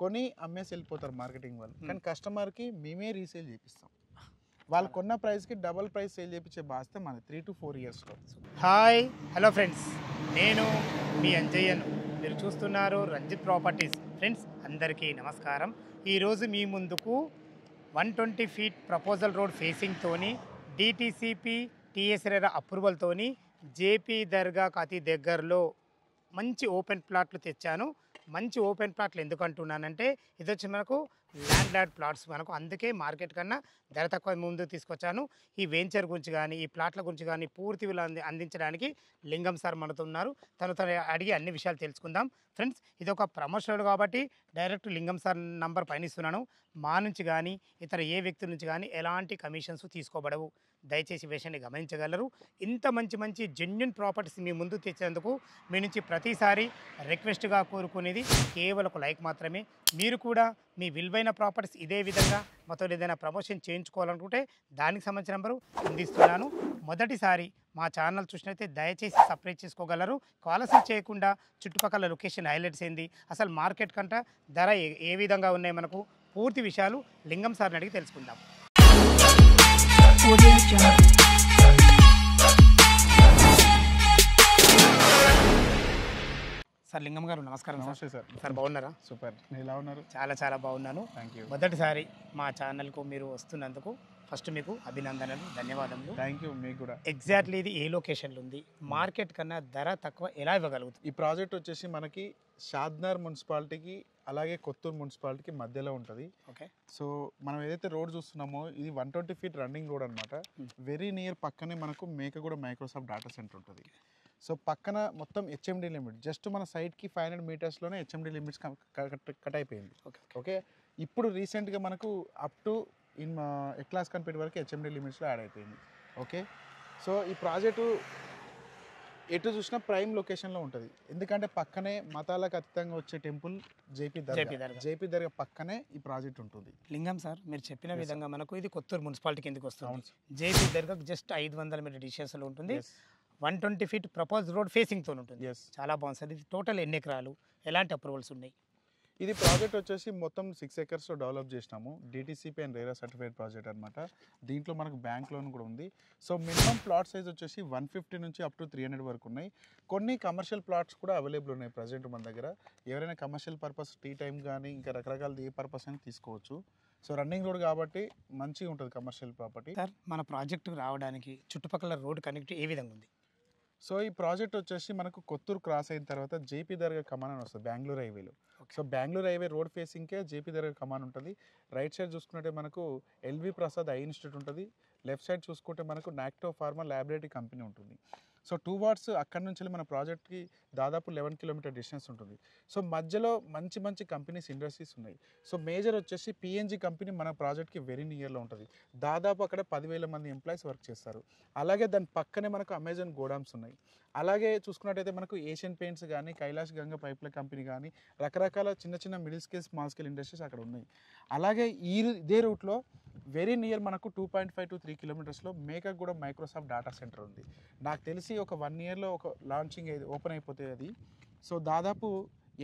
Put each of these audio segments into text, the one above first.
కొని అమ్మేసి వెళ్ళిపోతారు మార్కెటింగ్ వాళ్ళు, కానీ కస్టమర్కి మేమే రీసేల్ చేపిస్తాం. వాళ్ళు కొన్న ప్రైస్కి డబల్ ప్రైస్ సేల్ చేయించే బాధ్యత మనది 3 to 4 yearsలో. హాయ్ హలో ఫ్రెండ్స్, నేను మీ అంజయ్యను. మీరు చూస్తున్నారు రంజిత్ ప్రాపర్టీస్. ఫ్రెండ్స్ అందరికీ నమస్కారం. ఈరోజు మీ ముందుకు 120 feet ప్రపోజల్ రోడ్ ఫేసింగ్తోని డిటిసిపి టిఎస్ఆర్ అప్రూవల్తోని జేపీ దర్గాకు అతి దగ్గరలో మంచి ఓపెన్ ప్లాట్లు తెచ్చాను. మంచి ఓపెన్ ప్లాట్లు ఎందుకు అంటున్నానంటే ఇది వచ్చి మనకు ల్యాండ్ ప్లాట్స్ మనకు, అందుకే మార్కెట్ కన్నా ధర తక్కువ ముందు తీసుకొచ్చాను. ఈ వెంచర్ గురించి కానీ ఈ ప్లాట్ల గురించి కానీ పూర్తి అందించడానికి లింగం సార్ మనతో ఉన్నారు. తను అడిగి అన్ని విషయాలు తెలుసుకుందాం. ఫ్రెండ్స్ ఇది ఒక ప్రమోషనల్ కాబట్టి డైరెక్ట్ లింగం సార్ నంబర్ పైన ఇస్తున్నాను. మా నుంచి కానీ ఇతర ఏ వ్యక్తి నుంచి కానీ ఎలాంటి కమిషన్స్ తీసుకోబడవు. దయచేసి విషయాన్ని గమనించగలరు. ఇంత మంచి మంచి జెన్యున్ ప్రాపర్టీస్ మీ ముందు తెచ్చేందుకు మీ నుంచి ప్రతిసారి రిక్వెస్ట్గా కోరుకునేది కేవలం ఒక లైక్ మాత్రమే. మీరు కూడా మీ విలువైన ప్రాపర్టీస్ ఇదే విధంగా మొత్తం ఏదైనా ప్రమోషన్ చేయించుకోవాలనుకుంటే దానికి సంబంధించిన నెంబరు అందిస్తున్నాను. మొదటిసారి మా ఛానల్ చూసినట్లయితే దయచేసి సబ్స్క్రైబ్ చేసుకోగలరు. కాల్స్ చేయకుండా చుట్టుపక్కల లొకేషన్ హైలైట్స్ ఏంది, అసలు మార్కెట్ కంట ధర ఏ విధంగా ఉన్నాయి, మనకు పూర్తి విషయాలు లింగం సార్ని అడిగి తెలుసుకుందాం. సార్ లింగం గారు నమస్కారం. నమస్తే సార్. సార్ బాగున్నారా? సూపర్, నేను ఎలా ఉన్నారు? చాలా బాగున్నాను. Thank you. మొదటిసారి మా ఛానల్కు మీరు వస్తున్నందుకు ఫస్ట్ మీకు అభినందనలు, ధన్యవాదములు. Thank you. మీకు కూడా. ఎగ్జాక్ట్లీ ఇది ఏ లొకేషన్లో ఉంది, మార్కెట్ కన్నా ధర తక్కువ ఎలా ఇవ్వగలుగుతుంది? ఈ ప్రాజెక్ట్ వచ్చేసి మనకి షాద్నగర్ మున్సిపాలిటీకి అలాగే కొత్తూరు మున్సిపాలిటీకి మధ్యలో ఉంటుంది. ఓకే. సో మనం ఏదైతే రోడ్ చూస్తున్నామో ఇది 120 feet రన్నింగ్ రోడ్ అనమాట. వెరీ నియర్ పక్కనే మనకు మేకగూడ మైక్రోసాఫ్ట్ డేటా సెంటర్ ఉంటుంది. సో పక్కన మొత్తం హెచ్ఎండి లిమిట్, జస్ట్ మన సైడ్కి 500 meters హెచ్ఎండి లిమిట్స్ కట్ అయిపోయింది. ఓకే. ఇప్పుడు రీసెంట్గా మనకు అప్ టు ఎక్లాస్ కన్పేట్ వరకు హెచ్ఎండి లిమిట్స్లో యాడ్ అయిపోయింది. ఓకే. సో ఈ ప్రాజెక్టు ఎటు చూసినా ప్రైమ్ లొకేషన్లో ఉంటుంది. ఎందుకంటే పక్కనే మతాలకు అతీతంగా వచ్చే టెంపుల్ జేపీ దర్గా పక్కనే ఈ ప్రాజెక్ట్ ఉంటుంది. లింగం సార్ మీరు చెప్పిన విధంగా మనకు ఇది కొత్తూరు మున్సిపాలిటీకి ఎందుకు వస్తుంది? జేపీ దర్గాకు జస్ట్ 500 meter డిస్టెన్స్లో ఉంటుంది. 120 feet ప్రపోజ్ రోడ్ ఫేసింగ్తో ఉంటుంది. చాలా బాగుంది సార్. ఇది టోటల్ ఎన్ని ఎకరాలు, ఎలాంటి అప్రూవల్స్ ఉన్నాయి? ఇది ప్రాజెక్ట్ వచ్చేసి మొత్తం 6 acres డెవలప్ చేసినాము. DTCP and RERA certified project అనమాట. దీంట్లో మనకు బ్యాంక్ లోన్ కూడా ఉంది. సో మినిమం ప్లాట్ సైజ్ వచ్చేసి 150 నుంచి అప్ టు 300 వరకు ఉన్నాయి. కొన్ని కమర్షియల్ ప్లాట్స్ కూడా అవైలబుల్ ఉన్నాయి ప్రజెంట్ మన దగ్గర. ఎవరైనా కమర్షియల్ పర్పస్, టీ టైం కానీ ఇంకా రకరకాల ఏ పర్పస్ అయినా తీసుకోవచ్చు. సో రన్నింగ్ రోడ్ కాబట్టి మంచిగా ఉంటుంది కమర్షియల్ ప్రాపర్టీ. సార్ మన ప్రాజెక్టుకు రావడానికి చుట్టుపక్కల రోడ్ కనెక్ట్ ఏ విధంగా ఉంది? సో ఈ ప్రాజెక్ట్ వచ్చేసి మనకు కొత్తూరు క్రాస్ అయిన తర్వాత జేపీ దర్గా కమాన్ అని వస్తుంది బెంగళూరు హైవేలో. సో బెంగళూరు హైవే రోడ్ ఫేసింగ్కే జేపీ దర్గా కమాన్ ఉంటుంది. రైట్ సైడ్ చూసుకుంటే మనకు ఎల్వి ప్రసాద్ ఐ ఇన్స్టిట్యూట్ ఉంటుంది. లెఫ్ట్ సైడ్ చూసుకుంటే మనకు నాక్టో ఫార్మా ల్యాబొరేటరీ కంపెనీ ఉంటుంది. సో 2 wards అక్కడి నుంచి మన ప్రాజెక్ట్కి దాదాపు 11 kilometer డిస్టెన్స్ ఉంటుంది. సో మధ్యలో మంచి మంచి కంపెనీస్, ఇండస్ట్రీస్ ఉన్నాయి. సో మేజర్ వచ్చేసి పిఎన్జీ కంపెనీ మన ప్రాజెక్ట్కి వెరీ నియర్లో ఉంటుంది. దాదాపు అక్కడ 10,000 మంది ఎంప్లాయీస్ వర్క్ చేస్తారు. అలాగే దాని పక్కనే మనకు అమెజాన్ గోడౌన్స్ ఉన్నాయి. అలాగే చూసుకున్నట్టయితే మనకు ఏషియన్ పెయింట్స్ కానీ, కైలాష్ గంగా పైప్ల కంపెనీ కానీ రకరకాల చిన్న చిన్న middle scale, small scale industries అక్కడ ఉన్నాయి. అలాగే ఇదే రూట్లో వెరీ నియర్ మనకు 2.5 to 3 kilometers Mekaguda Microsoft data centre ఉంది. నాకు తెలిసి ఒక 1 yearలో ఒక లాంచింగ్ ఓపెన్ అయిపోతుంది అది. సో దాదాపు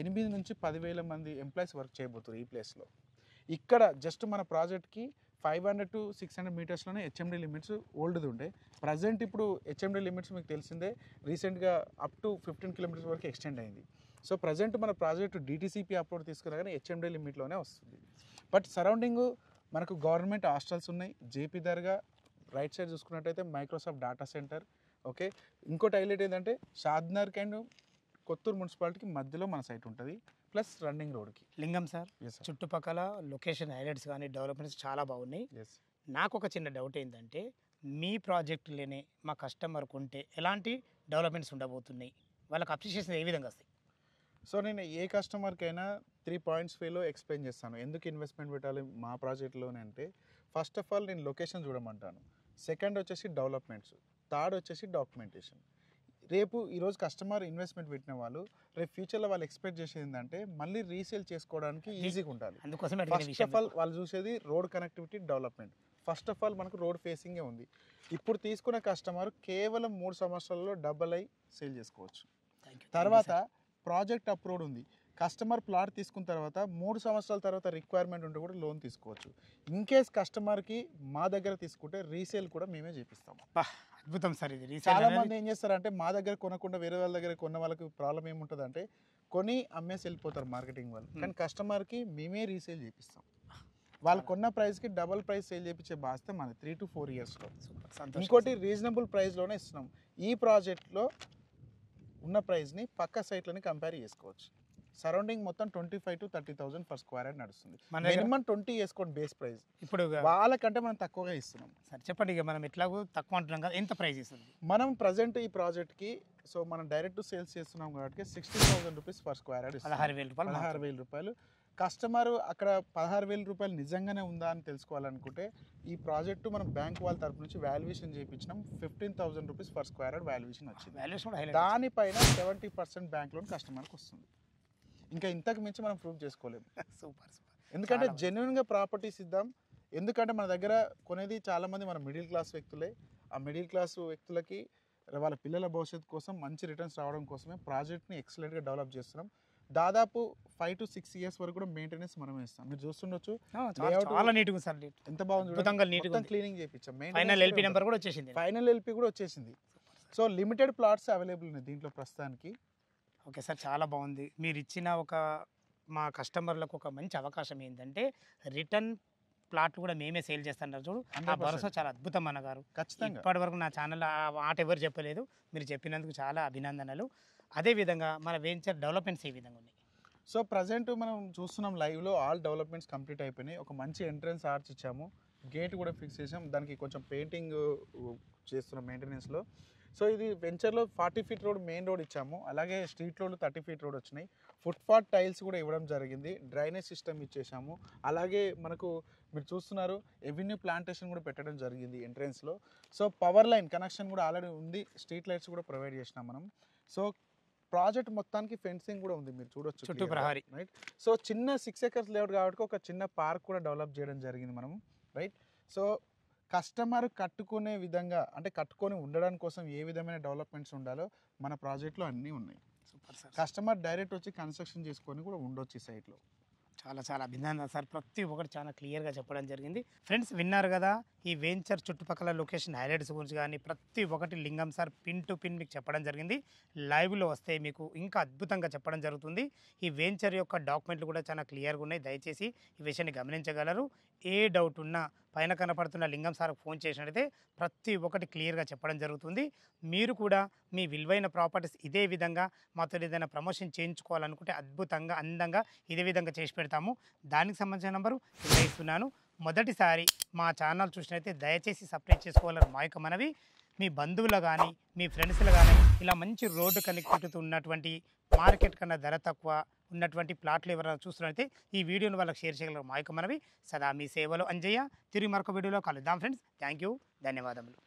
8 నుంచి 10,000 మంది ఎంప్లాయీస్ వర్క్ చేయబోతున్నారు ఈ ప్లేస్లో. ఇక్కడ జస్ట్ మన ప్రాజెక్ట్కి 500 to 600 meters హెచ్ఎండి లిమిట్స్ ఓల్డ్ది ఉండే. ప్రజెంట్ ఇప్పుడు హెచ్ఎండి లిమిట్స్ మీకు తెలిసిందే రీసెంట్గా అప్ టు 15 kilometers వరకు ఎక్స్టెండ్ అయింది. సో ప్రజెంట్ మన ప్రాజెక్ట్ డిటిసిపి అప్లోడ్ తీసుకున్నా కానీ హెచ్ఎండి లిమిట్లోనే వస్తుంది. బట్ సరౌండింగ్ మనకు గవర్నమెంట్ హాస్టల్స్ ఉన్నాయి. జేపీ దర్గా రైట్ సైడ్ చూసుకున్నట్టయితే మైక్రోసాఫ్ట్ డేటా సెంటర్. ఓకే. ఇంకోటి హైలైట్ ఏంటంటే షాద్నగర్ అండ్ కొత్తూరు మున్సిపాలిటీకి మధ్యలో మన సైట్ ఉంటుంది, ప్లస్ రన్నింగ్ రోడ్కి. లింగం సార్ చుట్టుపక్కల లొకేషన్ హైలైట్స్ కానీ డెవలప్మెంట్స్ చాలా బాగున్నాయి. నాకు ఒక చిన్న డౌట్ ఏంటంటే మీ ప్రాజెక్టులోనే మా కస్టమర్ కొంటే ఎలాంటి డెవలప్మెంట్స్ ఉండబోతున్నాయి, వాళ్ళకి అప్రిషియేషన్ ఏ విధంగా వస్తాయి? సో నేను ఏ కస్టమర్కైనా 3 points వేలో ఎక్స్ప్లెయిన్ చేస్తాను ఎందుకు ఇన్వెస్ట్మెంట్ పెట్టాలి మా ప్రాజెక్ట్లోనే అంటే. ఫస్ట్ ఆఫ్ ఆల్ నేను లొకేషన్ చూడమంటాను. సెకండ్ వచ్చేసి డెవలప్మెంట్స్. థర్డ్ వచ్చేసి డాక్యుమెంటేషన్. రేపు ఈరోజు కస్టమర్ ఇన్వెస్ట్మెంట్ పెట్టిన వాళ్ళు రేపు ఫ్యూచర్లో వాళ్ళు ఎక్స్పెక్ట్ చేసేది ఏంటంటే మళ్ళీ రీసేల్ చేసుకోవడానికి ఈజీగా ఉండాలి. ఫస్ట్ ఆఫ్ ఆల్ వాళ్ళు చూసేది road connectivity, development. First of all మనకు రోడ్ ఫేసింగే ఉంది. ఇప్పుడు తీసుకున్న కస్టమర్ కేవలం 3 సంవత్సరాల్లో డబల్ అయి సేల్ చేసుకోవచ్చు. తర్వాత ప్రాజెక్ట్ అప్రూవ్డ్ ఉంది. కస్టమర్ ప్లాట్ తీసుకున్న తర్వాత 3 సంవత్సరాల తర్వాత రిక్వైర్మెంట్ ఉంటే కూడా లోన్ తీసుకోవచ్చు. ఇన్ కేస్ కస్టమర్కి మా దగ్గర తీసుకుంటే రీసేల్ కూడా మేమే చేపిస్తాం. అద్భుతం సార్ ఇది. చాలా మంది ఏం చేస్తారంటే మా దగ్గర కొనకుండా వేరే వాళ్ళ దగ్గర కొన్న వాళ్ళకి ప్రాబ్లం ఏముంటుందంటే కొని అమ్మేసి వెళ్ళిపోతారు మార్కెటింగ్ వాళ్ళు. కానీ కస్టమర్కి మేమే రీసేల్ చేపిస్తాం. వాళ్ళు కొన్న ప్రైస్కి డబల్ ప్రైస్ సేల్ చేయించే బాధ్యత మనది 3 to 4 ఇయర్స్లో. ఇంకోటి రీజనబుల్ ప్రైస్లోనే ఇస్తున్నాం. ఈ ప్రాజెక్ట్లో ఉన్న ప్రైస్ని పక్క సైట్లని కంపేర్ చేసుకోవచ్చు. సరౌండింగ్ మొత్తం 25,000 to 30,000 per square యార్డ్ నడుస్తుంది. మినిమం 20 వేసుకోండి బేస్ ప్రైస్. ఇప్పుడు వాళ్ళకంటే మనం తక్కువగా ఇస్తున్నాం. సార్ చెప్పండి, ఇక మనం ఎట్లాగో తక్కువ అంటున్నాం కదా, ఎంత ప్రైస్ ఇస్తుంది? మనం ప్రజెంట్ ఈ ప్రాజెక్ట్కి మనం డైరెక్ట్ సేల్స్ చేస్తున్నాం కాబట్టి 16,000 రూపీస్ పర్ స్క్వేర్ యార్డ్. 16,000 రూపాయలు. కస్టమర్ అక్కడ 16,000 రూపాయలు నిజంగానే ఉందా అని తెలుసుకోవాలనుకుంటే ఈ ప్రాజెక్టు మనం బ్యాంక్ వాళ్ళ తరపు నుంచి వాల్యుయేషన్ చేయించినాం. 15,000 rupees per square yard valuation వచ్చింది. దానిపైన 70% బ్యాంక్ లోన్ కస్టమర్కి వస్తుంది. ఇంకా ఇంతకు మించి మనం ప్రూవ్ చేసుకోలేము. సూపర్. ఎందుకంటే జెన్యున్గా ప్రాపర్టీస్ ఇద్దాం. ఎందుకంటే మన దగ్గర కొనేది చాలామంది మన మిడిల్ క్లాస్ వ్యక్తులే. ఆ మిడిల్ క్లాస్ వ్యక్తులకి వాళ్ళ పిల్లల భవిష్యత్తు కోసం మంచి రిటర్న్స్ రావడం కోసమే ప్రాజెక్ట్ని ఎక్సలెంట్గా డెవలప్ చేస్తున్నాం. దాదాపు 5 to 6 ఇయర్స్ వరకు కూడా మెయింటెనెన్స్ మనమే ఇస్తాం. మీరు చూస్తుండొచ్చు చాలా నీట్గా సార్, ఎంత బాగుంది. క్లీనింగ్ చేయించాం. ఫైనల్ ఎల్పీ నెంబర్ కూడా వచ్చేసింది. ఫైనల్ ఎల్పీ కూడా వచ్చేసింది. సో లిమిటెడ్ ప్లాట్స్ అవైలబుల్ ఉన్నాయి దీంట్లో ప్రస్తుతానికి. ఓకే సార్, చాలా బాగుంది. మీరు ఇచ్చిన మా కస్టమర్లకు ఒక మంచి అవకాశం ఏంటంటే రిటర్న్ ప్లాట్ కూడా మేమే సేల్ చేస్తున్నారు. చూడు, ఆ భరోసా చాలా అద్భుతం అన్నగారు. ఖచ్చితంగా ఇప్పటి వరకు నా ఛానల్ ఆ మాట ఎవరు చెప్పలేదు. మీరు చెప్పినందుకు చాలా అభినందనలు. అదేవిధంగా మన వెంచర్ డెవలప్మెంట్స్ ఏ విధంగా ఉన్నాయి? సో ప్రజెంట్ మనం చూస్తున్నాం లైవ్లో ఆల్ డెవలప్మెంట్స్ కంప్లీట్ అయిపోయినాయి. ఒక మంచి ఎంట్రన్స్ ఆర్చ్ ఇచ్చాము, గేట్ కూడా ఫిక్స్ చేసాం. దానికి కొంచెం పెయింటింగ్ చేస్తున్నాం మెయింటెనెన్స్లో. సో ఇది వెంచర్లో 40 feet రోడ్ మెయిన్ రోడ్ ఇచ్చాము. అలాగే స్ట్రీట్ రోడ్లు 30 feet రోడ్ వచ్చినాయి. ఫుట్పాత్ టైల్స్ కూడా ఇవ్వడం జరిగింది. డ్రైనేజ్ సిస్టమ్ ఇచ్చేసాము. అలాగే మనకు మీరు చూస్తున్నారు ఎవెన్యూ ప్లాంటేషన్ కూడా పెట్టడం జరిగింది ఎంట్రన్స్లో. సో పవర్ లైన్ కనెక్షన్ కూడా ఆల్రెడీ ఉంది. స్ట్రీట్ లైట్స్ కూడా ప్రొవైడ్ చేసినాం మనం. సో ప్రాజెక్ట్ మొత్తానికి ఫెన్సింగ్ కూడా ఉంది, మీరు చూడొచ్చు చుట్టూ ప్రహరీ. రైట్. సో చిన్న 6 acres లేఅవుట్ కాబట్టి ఒక చిన్న పార్క్ కూడా డెవలప్ చేయడం జరిగింది మనం. రైట్. సో కస్టమర్ కట్టుకునే విధంగా అంటే కట్టుకొని ఉండడానికి కోసం ఏ విధమైన డెవలప్మెంట్స్ ఉండాలో మన ప్రాజెక్ట్లో అన్నీ ఉన్నాయి. కస్టమర్ డైరెక్ట్ వచ్చి కన్స్ట్రక్షన్ చేసుకొని కూడా ఉండొచ్చు ఈ సైట్లో. చాలా చాలా అభినందన సార్, ప్రతి ఒక్కటి చాలా క్లియర్గా చెప్పడం జరిగింది. ఫ్రెండ్స్ విన్నారు కదా, ఈ వెంచర్ చుట్టుపక్కల లొకేషన్ హైలైట్స్ గురించి కానీ ప్రతి ఒక్కటి లింగం సార్ పిన్ టు పిన్ మీకు చెప్పడం జరిగింది. లైవ్లో వస్తే మీకు ఇంకా అద్భుతంగా చెప్పడం జరుగుతుంది. ఈ వెంచర్ యొక్క డాక్యుమెంట్లు కూడా చాలా క్లియర్గా ఉన్నాయి. దయచేసి ఈ విషయాన్ని గమనించగలరు. ఏ డౌట్ ఉన్నా పైన కనపడుతున్న లింగం సార్కి ఫోన్ చేసినట్టయితే ప్రతి ఒక్కటి క్లియర్గా చెప్పడం జరుగుతుంది. మీరు కూడా మీ విలువైన ప్రాపర్టీస్ ఇదే విధంగా మాతో ఏదైనా ప్రమోషన్ చేయించుకోవాలనుకుంటే అద్భుతంగా అందంగా ఇదే విధంగా చేసి పెడతాము. దానికి సంబంధించిన నెంబరు ఇలా ఇస్తున్నాను. మొదటిసారి మా ఛానల్ చూసినైతే దయచేసి సబ్స్క్రైబ్ చేసుకోవాలని మా యొక్క మనవి. మీ బంధువులు కానీ మీ ఫ్రెండ్స్లు కానీ ఇలా మంచి రోడ్డు కనెక్టివిటీతో ఉన్నటువంటి మార్కెట్ కన్నా ధర తక్కువ ఉన్నటువంటి ప్లాట్లు ఎవరైనా చూస్తున్నట్లయితే ఈ వీడియోను వాళ్ళకి షేర్ చేయగలరు మా యొక్క మనవి. సదా మీ సేవలో అంజయ్య. తిరిగి మరొక వీడియోలో కలుద్దాం ఫ్రెండ్స్. థ్యాంక్ యూ, ధన్యవాదములు.